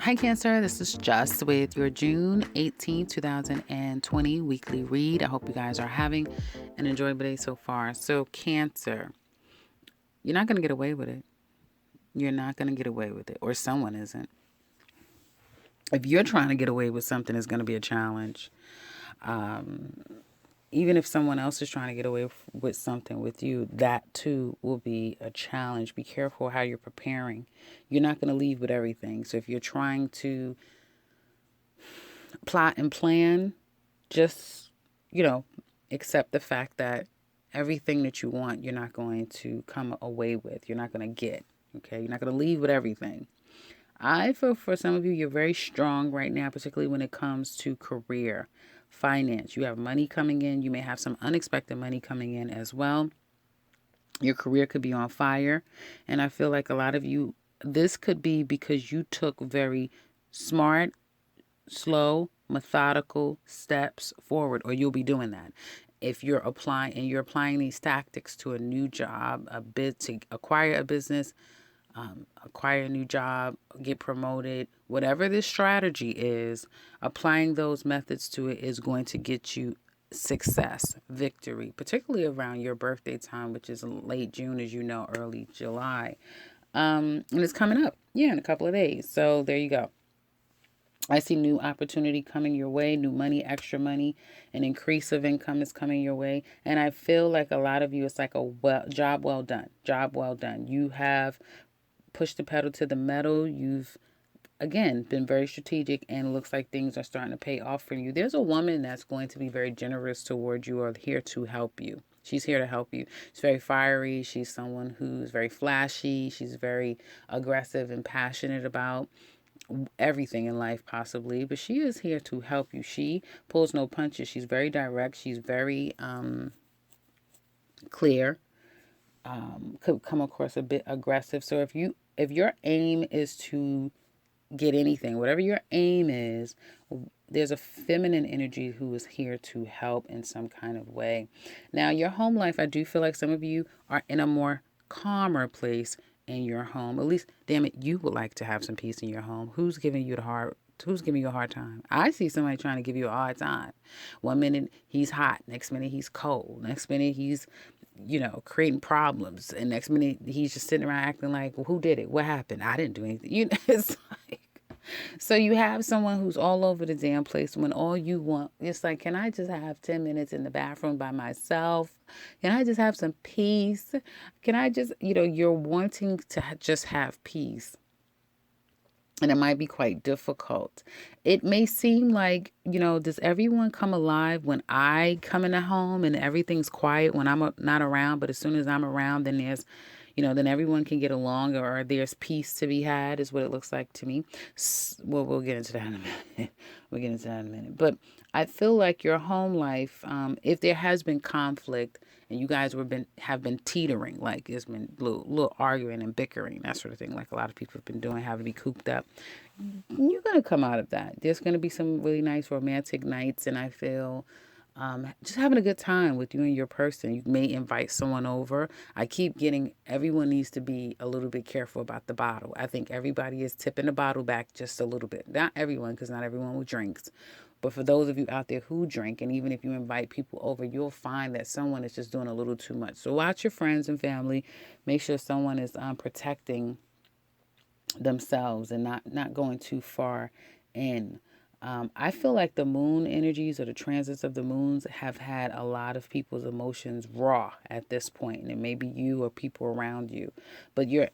Hi Cancer, this is Just with your June 18, 2020 weekly read. I hope you guys are having an enjoyable day so far. So Cancer, you're not going to get away with it. You're not going to get away with it, or someone isn't. If you're trying to get away with something, it's going to be a challenge. Even if someone else is trying to get away with something with you, that too will be a challenge. Be careful how you're preparing. You're not going to leave with everything. So if you're trying to plot and plan, just, you know, accept the fact that everything that you want, you're not going to come away with. You're not going to get. Okay. You're not going to leave with everything. I feel for some of you, you're very strong right now, particularly when it comes to career, finance. You have money coming in. You may have some unexpected money coming in as well. Your career could be on fire. And I feel like a lot of you, this could be because you took very smart, slow, methodical steps forward, or you'll be doing that. If you're applying these tactics to a new job, a bid to acquire a business, acquire a new job, get promoted, whatever this strategy is, applying those methods to it is going to get you success, victory, particularly around your birthday time, which is late June, as you know, early July. And it's coming up, in a couple of days. So there you go. I see new opportunity coming your way, new money, extra money, an increase of income is coming your way. And I feel like a lot of you, it's like job well done, job well done. You have pushed the pedal to the metal. You've, again, been very strategic, and it looks like things are starting to pay off for you. There's a woman that's going to be very generous towards you or here to help you. She's here to help you. She's very fiery. She's someone who's very flashy. She's very aggressive and passionate about everything in life possibly, but she is here to help you. She pulls no punches. She's very direct. She's very clear. Could come across a bit aggressive. So if your aim is to get anything, whatever your aim is, there's a feminine energy who is here to help in some kind of way. Now, your home life, I do feel like some of you are in a more calmer place in your home. At least, damn it, you would like to have some peace in your home. Who's giving you a hard time? I see somebody trying to give you a hard time. One minute he's hot, next minute he's cold, next minute he's creating problems, and next minute he's just sitting around acting like, well, who did it? What happened? I didn't do anything. It's like, so you have someone who's all over the damn place when all you want, it's like, can I just have 10 minutes in the bathroom by myself? Can I just have some peace? Can I just, you're wanting to just have peace. And it might be quite difficult. It may seem like, does everyone come alive when I come in the home and everything's quiet when I'm not around? But as soon as I'm around, then then everyone can get along, or there's peace to be had, is what it looks like to me. Well, we'll get into that in a minute. We'll get into that in a minute. But I feel like your home life, if there has been conflict and you guys have been teetering, like there's been little arguing and bickering, that sort of thing, like a lot of people have been doing, having to be cooped up, you're going to come out of that. There's going to be some really nice romantic nights, and I feel just having a good time with you and your person. You may invite someone over. I keep getting, everyone needs to be a little bit careful about the bottle. I think everybody is tipping the bottle back just a little bit. Not everyone, because not everyone who drinks. But for those of you out there who drink, and even if you invite people over, you'll find that someone is just doing a little too much. So watch your friends and family. Make sure someone is protecting themselves and not going too far in. I feel like the moon energies or the transits of the moons have had a lot of people's emotions raw at this point, and it may be you or people around you. But your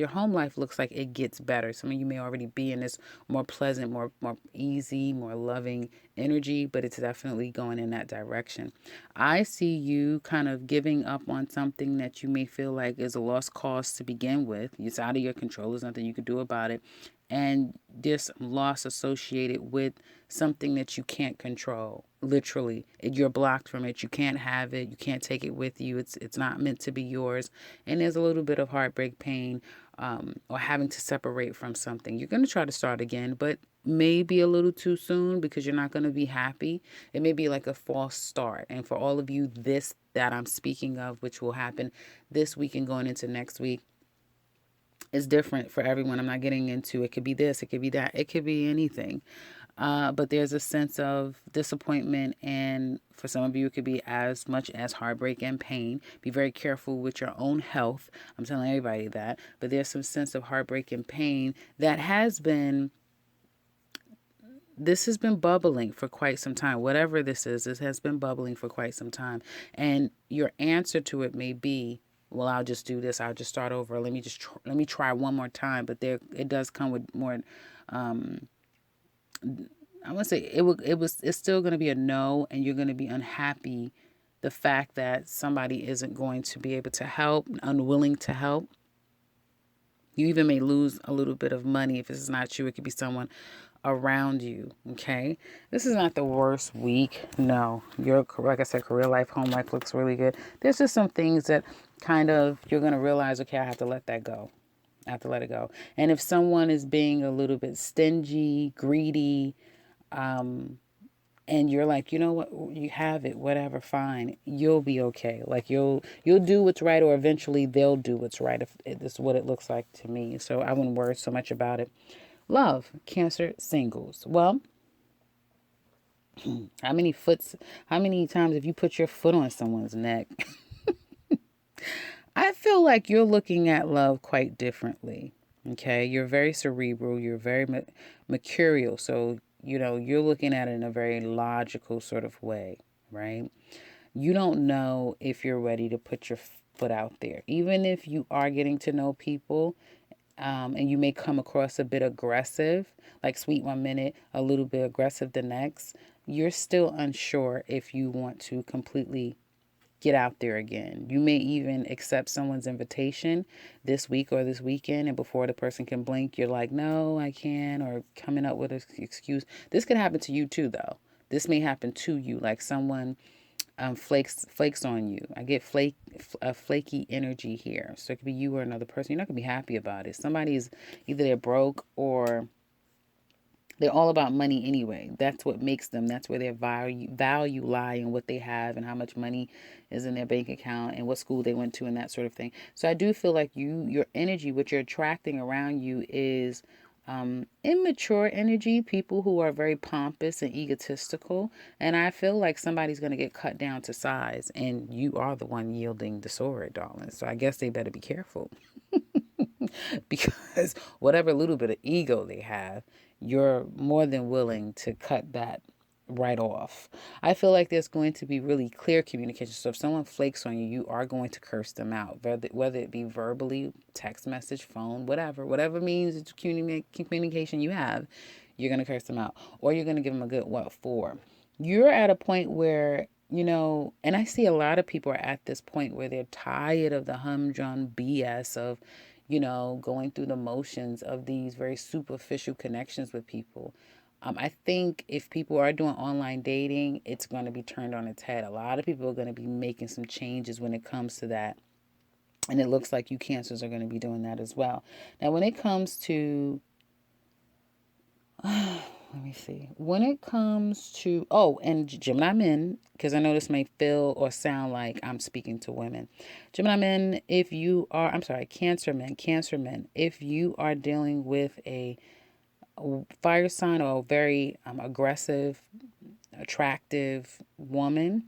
home life looks like it gets better. Some of you may already be in this more pleasant, more easy, more loving energy, but it's definitely going in that direction. I see you kind of giving up on something that you may feel like is a lost cause to begin with. It's out of your control. There's nothing you can do about it. And there's loss associated with something that you can't control. Literally, you're blocked from it. You can't have it. You can't take it with you. It's not meant to be yours. And there's a little bit of heartbreak, pain, or having to separate from something. You're going to try to start again, but maybe a little too soon, because you're not going to be happy. It may be like a false start. And for all of you, that I'm speaking of, which will happen this week and going into next week, It's different for everyone. I'm not getting into it. Could be this, it could be that, it could be anything. But there's a sense of disappointment, and for some of you, it could be as much as heartbreak and pain. Be very careful with your own health. I'm telling everybody that. But there's some sense of heartbreak and pain that this has been bubbling for quite some time. Whatever this is, this has been bubbling for quite some time. And your answer to it may be, well, I'll just do this. I'll just start over. Let me try one more time. But there, it does come with more. Um, I want to say it's still going to be a no, and you're going to be unhappy. The fact that somebody isn't going to be able to help, unwilling to help. You even may lose a little bit of money if it's not you. It could be someone around you. Okay, this is not the worst week. No, your, like I said, career life, home life looks really good. There's just some things that kind of you're gonna realize. Okay, I have to let that go. I have to let it go. And if someone is being a little bit stingy, greedy, and you're like, you know what, you have it, whatever, fine, you'll be okay. Like you'll do what's right, or eventually they'll do what's right. If this is what it looks like to me, so I wouldn't worry so much about it. Love, Cancer, singles. Well, how many times have you put your foot on someone's neck? I feel like you're looking at love quite differently. Okay, you're very cerebral, you're very mercurial, so you're looking at it in a very logical sort of way, right? You don't know if you're ready to put your foot out there. Even if you are getting to know people, and you may come across a bit aggressive, like sweet one minute, a little bit aggressive the next, you're still unsure if you want to completely get out there again. You may even accept someone's invitation this week or this weekend, and before the person can blink, you're like, no, I can't, or coming up with an excuse. This could happen to you too, though. This may happen to you, like someone flakes on you. I get flaky energy here. So it could be you or another person. You're not gonna be happy about it. Somebody's either they're broke or they're all about money anyway. That's what makes them. That's where their value lie in what they have and how much money is in their bank account and what school they went to and that sort of thing. So I do feel like your energy, what you're attracting around you, is immature energy, people who are very pompous and egotistical. And I feel like somebody's going to get cut down to size, and you are the one yielding the sword, darling. So I guess they better be careful. Because whatever little bit of ego they have, you're more than willing to cut that right off. I feel like there's going to be really clear communication. So if someone flakes on you, you are going to curse them out, whether it be verbally, text message, phone, whatever means of communication you have, you're going to curse them out, or you're going to give them a good what for. You're at a point where and I see a lot of people are at this point where they're tired of the humdrum BS of going through the motions of these very superficial connections with people. I think if people are doing online dating, it's going to be turned on its head. A lot of people are going to be making some changes when it comes to that. And it looks like you cancers are going to be doing that as well. Now, when it comes to let me see. When it comes to, and Gemini men, because I know this may feel or sound like I'm speaking to women. Gemini men, Cancer men, if you are dealing with a fire sign or a very aggressive, attractive woman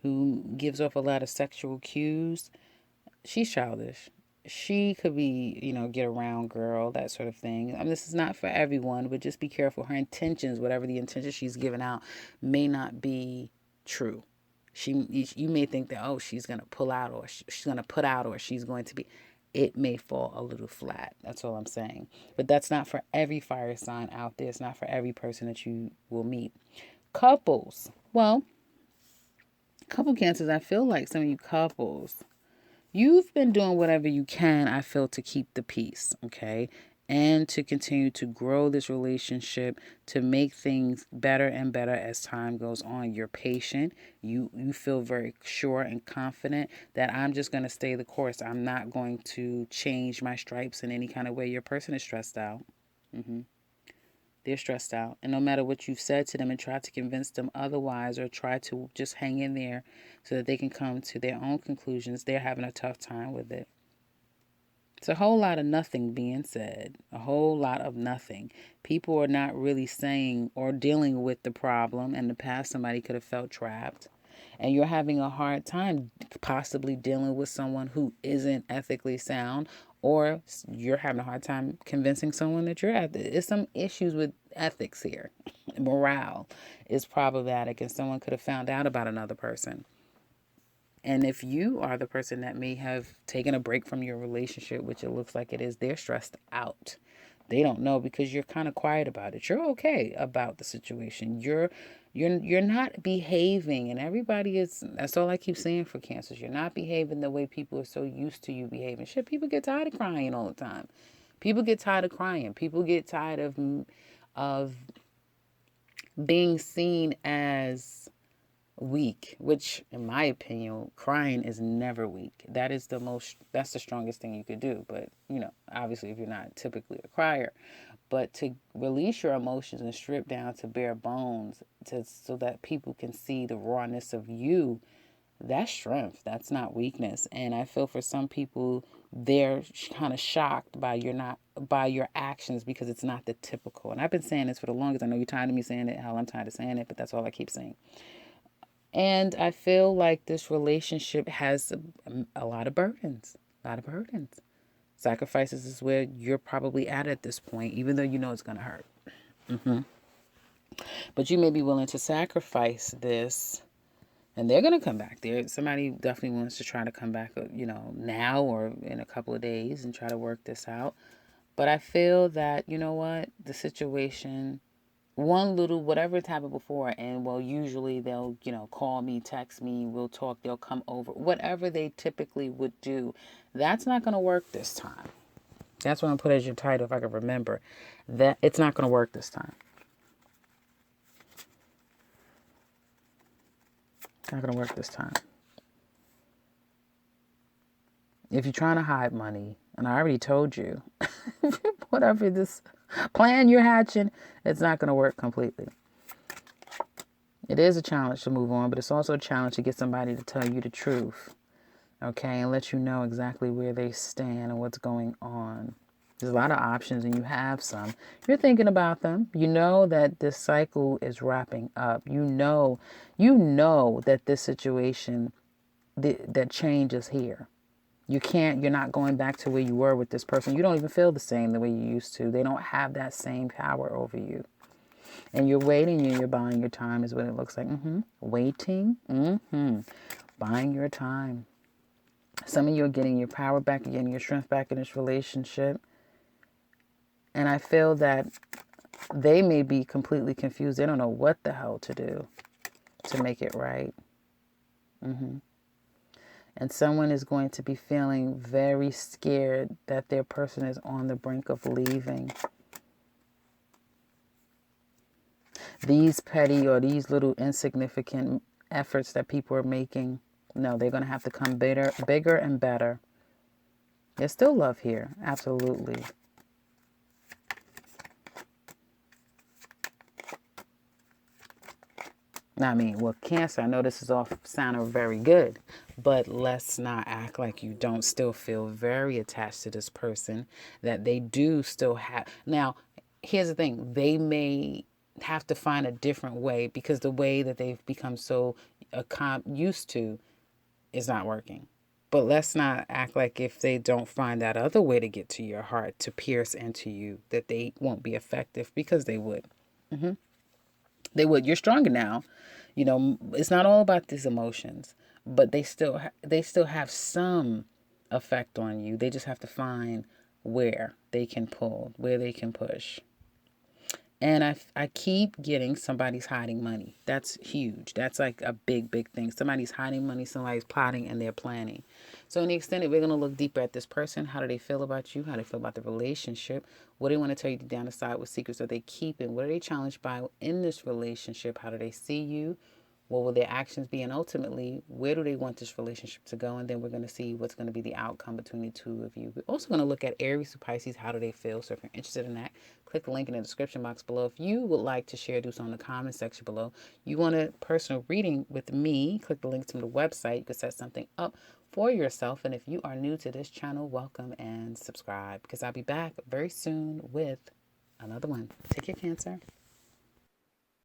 who gives off a lot of sexual cues, she's childish. She could be, get around girl, that sort of thing. I mean, this is not for everyone, but just be careful. Her intentions, whatever the intention she's giving out, may not be true. You may think that, she's gonna pull out, or she's gonna put out, or she's going to be. It may fall a little flat. That's all I'm saying. But that's not for every fire sign out there. It's not for every person that you will meet. Couples. Well, couple cancers. I feel like some of you couples, you've been doing whatever you can, I feel, to keep the peace, okay? And to continue to grow this relationship, to make things better and better as time goes on. You're patient. You feel very sure and confident that I'm just going to stay the course. I'm not going to change my stripes in any kind of way. Your person is stressed out. They're stressed out. And no matter what you've said to them and tried to convince them otherwise, or try to just hang in there so that they can come to their own conclusions, they're having a tough time with it. It's a whole lot of nothing being said, a whole lot of nothing. People are not really saying or dealing with the problem. In the past, somebody could have felt trapped. And you're having a hard time possibly dealing with someone who isn't ethically sound, or you're having a hard time convincing someone that you're ethical. There's some issues with ethics here. Morale is problematic, and someone could have found out about another person. And if you are the person that may have taken a break from your relationship, which it looks like it is, they're stressed out. They don't know because you're kind of quiet about it. You're okay about the situation. You're not behaving, and everybody is. That's all I keep saying for cancers. You're not behaving the way people are so used to you behaving. Shit, people get tired of crying all the time. People get tired of crying. People get tired of being seen as weak, which in my opinion, crying is never weak. That's the strongest thing you could do. But, obviously if you're not typically a crier, but to release your emotions and strip down to bare bones so that people can see the rawness of you, that's strength. That's not weakness. And I feel for some people, they're kind of shocked by your actions because it's not the typical. And I've been saying this for the longest. I know you're tired of me saying it. Hell, I'm tired of saying it, but that's all I keep saying. And I feel like this relationship has a lot of burdens. A lot of burdens. Sacrifices is where you're probably at this point, even though you know it's going to hurt. But you may be willing to sacrifice this, and they're going to come back. Somebody definitely wants to try to come back, now or in a couple of days and try to work this out. But I feel that, you know what, the situation, one little whatever it's happened before, and well, usually they'll call me, text me, we'll talk, they'll come over, whatever they typically would do, that's not going to work this time. That's what I'm put as your title, if I can remember. That it's not going to work this time. It's not going to work this time. If you're trying to hide money, and I already told you, whatever this plan you're hatching, it's not going to work completely. It is a challenge to move on, but it's also a challenge to get somebody to tell you the truth, okay, and let you know exactly where they stand and what's going on. There's a lot of options, and you have some. You're thinking about them. You know that this cycle is wrapping up. You know that this situation, that change is here. You're not going back to where you were with this person. You don't even feel the same the way you used to. They don't have that same power over you. And you're waiting and you're buying your time is what it looks like. Waiting. Buying your time. Some of you are getting your power back, getting your strength back in this relationship. And I feel that they may be completely confused. They don't know what the hell to do to make it right. And someone is going to be feeling very scared that their person is on the brink of leaving. These petty or these little insignificant efforts that people are making, no, they're going to have to come bigger and better. There's still love here. Absolutely. I mean, well, Cancer, I know this is all sounding very good, but let's not act like you don't still feel very attached to this person, that they do still have. Now, here's the thing. They may have to find a different way because the way that they've become so used to is not working. But let's not act like if they don't find that other way to get to your heart, to pierce into you, that they won't be effective, because they would. They would. You're stronger now. It's not all about these emotions, but they still have some effect on you. They just have to find where they can pull, where they can push. And I keep getting somebody's hiding money. That's huge. That's like a big, big thing. Somebody's hiding money, somebody's plotting, and they're planning. So in the extended, we're going to look deeper at this person. How do they feel about you? How do they feel about the relationship? What do they want to tell you down the side? What secrets are they keeping? What are they challenged by in this relationship? How do they see you? What will their actions be? And ultimately, where do they want this relationship to go? And then we're going to see what's going to be the outcome between the two of you. We're also going to look at Aries to Pisces. How do they feel? So if you're interested in that, click the link in the description box below. If you would like to share, do so in the comment section below. You want a personal reading with me, click the link to the website. You can set something up for yourself. And if you are new to this channel, welcome and subscribe, because I'll be back very soon with another one. Take care, Cancer.